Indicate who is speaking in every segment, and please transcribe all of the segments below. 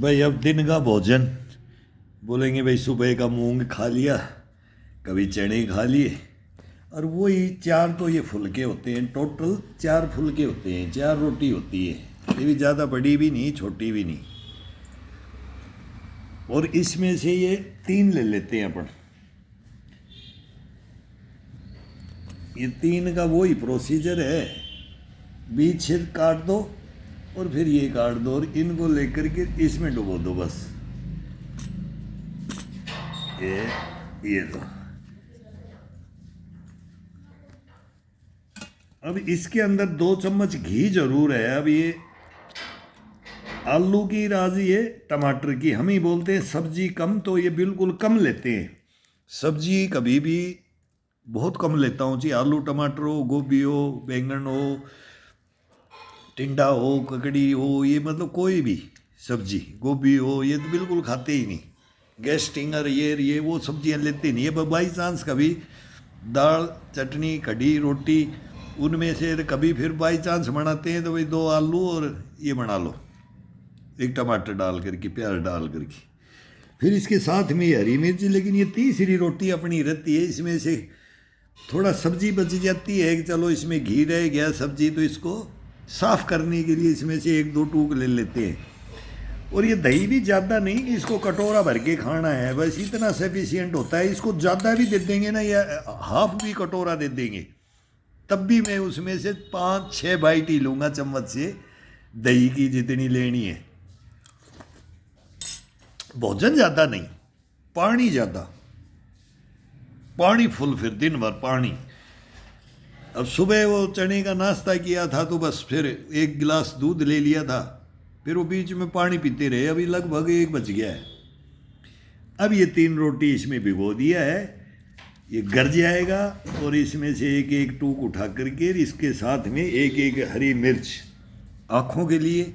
Speaker 1: भाई अब दिन का भोजन बोलेंगे भाई सुबह का मूंग खा लिया, कभी चने खा लिए, और वही चार तो ये फुलके होते हैं, टोटल चार फुलके होते हैं, चार रोटी होती है। ये भी ज़्यादा बड़ी भी नहीं छोटी भी नहीं। और इसमें से ये तीन ले लेते हैं अपन। ये तीन का वही प्रोसीजर है, बीच से काट दो और फिर ये काट दो और इनको लेकर के इसमें डुबो दो बस। ये तो अब इसके अंदर 2 चम्मच घी जरूर है। अब ये आलू की राजी है, टमाटर की हम ही बोलते हैं सब्जी कम, तो ये बिल्कुल कम लेते हैं। सब्जी कभी भी बहुत कम लेता हूँ जी, आलू टमाटर हो, गोभी हो, बैंगन हो, टिंडा हो, ककड़ी हो, ये मतलब कोई भी सब्जी, गोभी हो, ये तो बिल्कुल खाते ही नहीं। गैस टिंगर ये वो सब्जियां लेते नहीं है। बाई चांस कभी दाल चटनी कढ़ी रोटी उनमें से कभी फिर बाई चांस बनाते हैं तो भाई 2 आलू और ये बना लो, एक टमाटर डाल करके, प्याज डाल करके, फिर इसके साथ में हरी मिर्च। लेकिन ये तीसरी रोटी अपनी रहती है, इसमें से थोड़ा सब्जी बच जाती है कि चलो इसमें घी रह गया सब्जी, तो इसको साफ करने के लिए इसमें से 1-2 टूक ले लेते हैं। और ये दही भी ज़्यादा नहीं, इसको कटोरा भर के खाना है बस, इतना सफिशियंट होता है। इसको ज़्यादा भी दे देंगे ना, या हाफ भी कटोरा दे देंगे, तब भी मैं उसमें से 5-6 बाइट ही लूँगा चम्मच से, दही की जितनी लेनी है। भोजन ज़्यादा नहीं, पानी ज़्यादा, पानी फुल, फिर दिन भर पानी। अब सुबह वो चने का नाश्ता किया था तो बस फिर 1 गिलास दूध ले लिया था, फिर वो बीच में पानी पीते रहे। अभी लगभग 1 बज गया है। अब ये 3 रोटी इसमें भिगो दिया है, ये गल जाएगा और इसमें से 1-1 टूक उठा करके इसके साथ में 1-1 हरी मिर्च आँखों के लिए।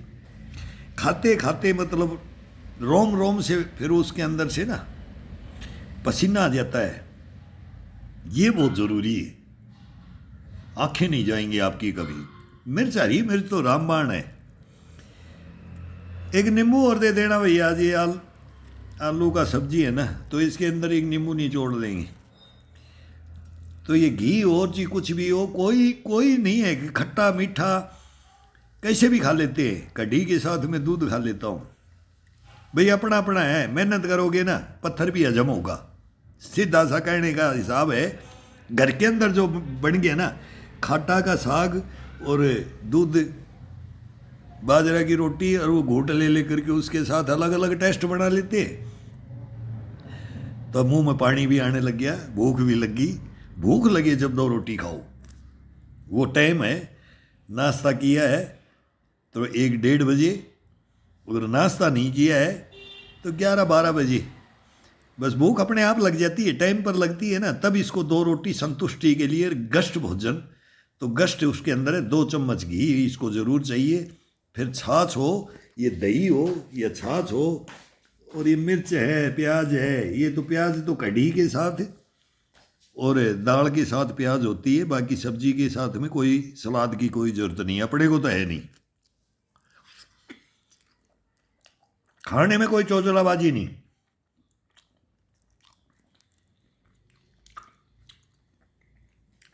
Speaker 1: खाते खाते मतलब रोम रोम से फिर उसके अंदर से ना पसीना आ जाता है, ये बहुत ज़रूरी है। आंखें नहीं जाएंगी आपकी कभी। मिर्च, हरी मिर्च तो रामबाण है। एक नींबू और दे देना भैया जी, आलू का सब्जी है ना, तो इसके अंदर एक नींबू निचोड़ लेंगे। तो ये घी और जी कुछ भी हो, कोई नहीं है कि खट्टा मीठा कैसे भी खा लेते हैं। कढ़ी के साथ में दूध खा लेता हूँ भाई, अपना अपना है। मेहनत करोगे ना पत्थर भी हजम होगा, सीधा सा कहने का हिसाब है। घर के अंदर जो बन गया ना, खाटा का साग और दूध बाजरा की रोटी और वो घूट ले करके उसके साथ अलग अलग टेस्ट बना लेते हैं, तो मुंह में पानी भी आने लग गया, भूख भी लगी। भूख लगे जब 2 रोटी खाओ, वो टाइम है। नाश्ता किया है तो 1-1:30 बजे, अगर नाश्ता नहीं किया है तो 11-12 बजे, बस भूख अपने आप लग जाती है, टाइम पर लगती है ना, तब इसको 2 रोटी संतुष्टि के लिए। गश्त भोजन तो गश्त उसके अंदर है, 2 चम्मच घी इसको ज़रूर चाहिए, फिर छाछ हो, ये दही हो या छाछ हो, और ये मिर्च है, प्याज है। ये तो प्याज तो कढ़ी के साथ और दाल के साथ प्याज होती है, बाकी सब्जी के साथ में कोई सलाद की कोई ज़रूरत नहीं, अपने को तो है नहीं। खाने में कोई चौचलाबाजी नहीं।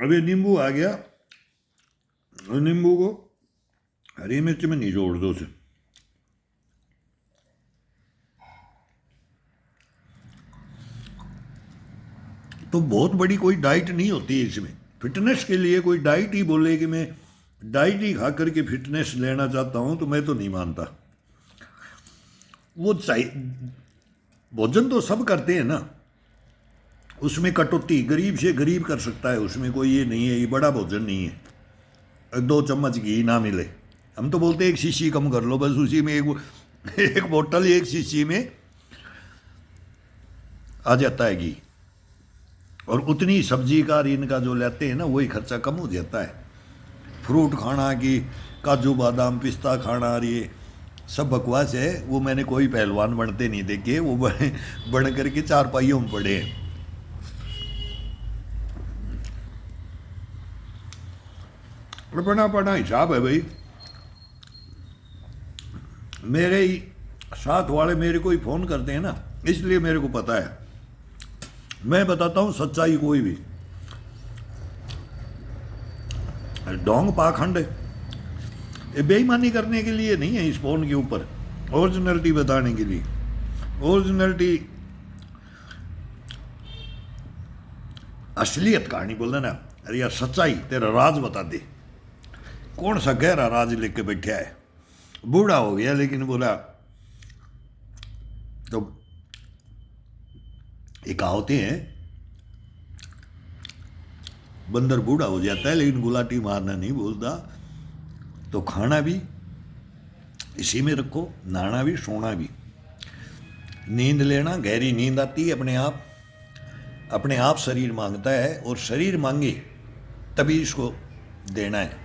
Speaker 1: अभी नींबू आ गया, नींबू को हरी मिर्च में निचोड़ दो से। तो बहुत बड़ी कोई डाइट नहीं होती है इसमें। फिटनेस के लिए कोई डाइट ही बोले कि मैं डाइट ही खा करके फिटनेस लेना चाहता हूं, तो मैं तो नहीं मानता। वो चाहिए, भोजन तो सब करते हैं ना, उसमें कटौती गरीब से गरीब कर सकता है, उसमें कोई ये नहीं है, ये बड़ा भोजन नहीं है। 2 चम्मच घी ना मिले, हम तो बोलते हैं 1 शीशी कम कर लो, बस उसी में एक बोतल 1 शीशी में आ जाता है घी, और उतनी सब्जी का इनका जो लेते हैं ना वही खर्चा कम हो जाता है। फ्रूट खाना कि काजू बादाम पिस्ता खाना, और ये सब बकवास है। वो मैंने कोई पहलवान बनते नहीं देखे, वो बन करके 4 पाइयों में पड़े हैं। बना पड़ा हिसाब है भाई। मेरे ही साथ वाले मेरे को ही फ़ोन करते हैं ना, इसलिए मेरे को पता है। मैं बताता हूँ सच्चाई, कोई भी ढोंग पाखंड ये बेईमानी करने के लिए नहीं है इस फ़ोन के ऊपर, ओरिजिनलिटी बताने के लिए। ओरिजिनलिटी असलियत कहानी बोलना ना, अरे यार सच्चाई, तेरा राज बता दे, कौन सा गहरा राज लेके बैठा है। बूढ़ा हो गया लेकिन बोला, तो एक कहावतें हैं, बंदर बूढ़ा हो जाता है लेकिन गुलाटी मारना नहीं भूलता। तो खाना भी इसी में रखो, नहाना भी, सोना भी, नींद लेना, गहरी नींद आती है अपने आप शरीर मांगता है, और शरीर मांगे तभी इसको देना है।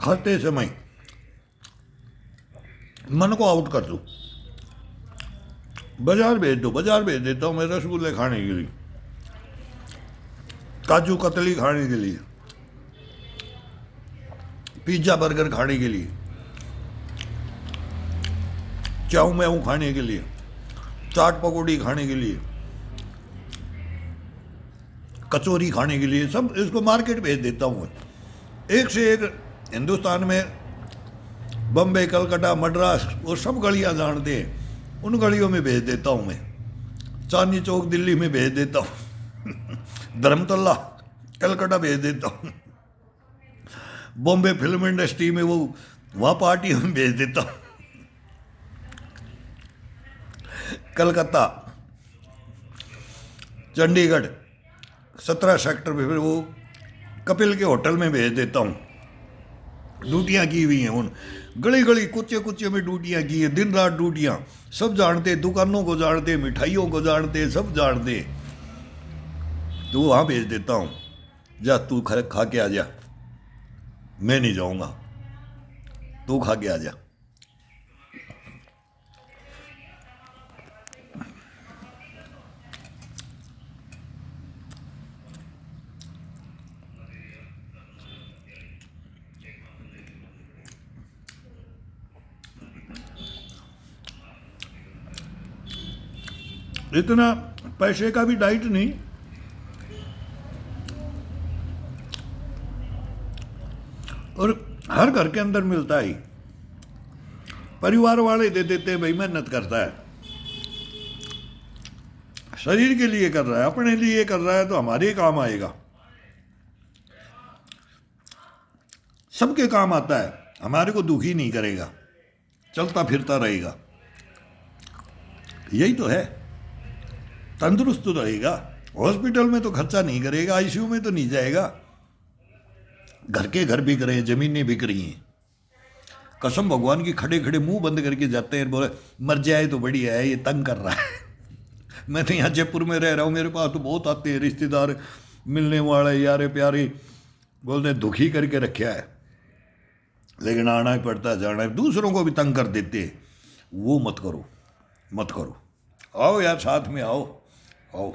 Speaker 1: खाते समय मन को आउट कर दो, बाजार भेज दो, बाजार भेज देता हूँ मैं रसगुल्ले खाने के लिए, काजू कतली खाने के लिए, पिज्जा बर्गर खाने के लिए, चाऊ मैऊ खाने के लिए, चाट पकौड़ी खाने के लिए, कचौरी खाने के लिए, सब इसको मार्केट भेज देता हूँ। एक से एक हिंदुस्तान में बम्बई, कलकत्ता, मद्रास, वो सब गलियाँ जानते हैं, उन गलियों में भेज देता हूँ मैं। चांदनी चौक दिल्ली में भेज देता हूँ धर्मतला कलकत्ता भेज देता हूँ, बॉम्बे फिल्म इंडस्ट्री में वो वहाँ पार्टी में भेज देता हूँ, कलकत्ता, चंडीगढ़ 17 सेक्टर में फिर वो कपिल के होटल में भेज देता हूँ। ड्यूटियाँ की हुई हैं उन गली गली कुच्चे कुच्चे में, ड्यूटियाँ की है, दिन रात ड्यूटियाँ, सब जानते, दुकानों को जानते, मिठाइयों को जानते, सब जानते। तो वहाँ भेज देता हूँ, जा तू खा के आ जा, मैं नहीं जाऊँगा, तू खा के आ जा। इतना पैसे का भी डाइट नहीं, और हर घर के अंदर मिलता ही, परिवार वाले दे देते हैं, भाई मेहनत करता है, शरीर के लिए कर रहा है, अपने लिए कर रहा है, तो हमारे काम आएगा, सबके काम आता है, हमारे को दुखी नहीं करेगा, चलता फिरता रहेगा, यही तो है, तंदुरुस्त तो रहेगा। हॉस्पिटल में तो खर्चा नहीं करेगा, आईसीयू में तो नहीं जाएगा, घर के घर बिक रहे हैं, जमीनें बिक रही हैं, कसम भगवान की, खड़े खड़े मुंह बंद करके जाते हैं, बोले मर जाए तो बढ़िया है, ये तंग कर रहा है। मैं तो यहाँ जयपुर में रह रहा हूँ, मेरे पास तो बहुत आते हैं रिश्तेदार, मिलने वाले, यारे प्यारे, बोलते हैं दुखी करके रखा है, लेकिन आना ही पड़ता है, जाना है, दूसरों को भी तंग कर देते हैं। वो मत करो, मत करो, आओ यार साथ में आओ, आओ।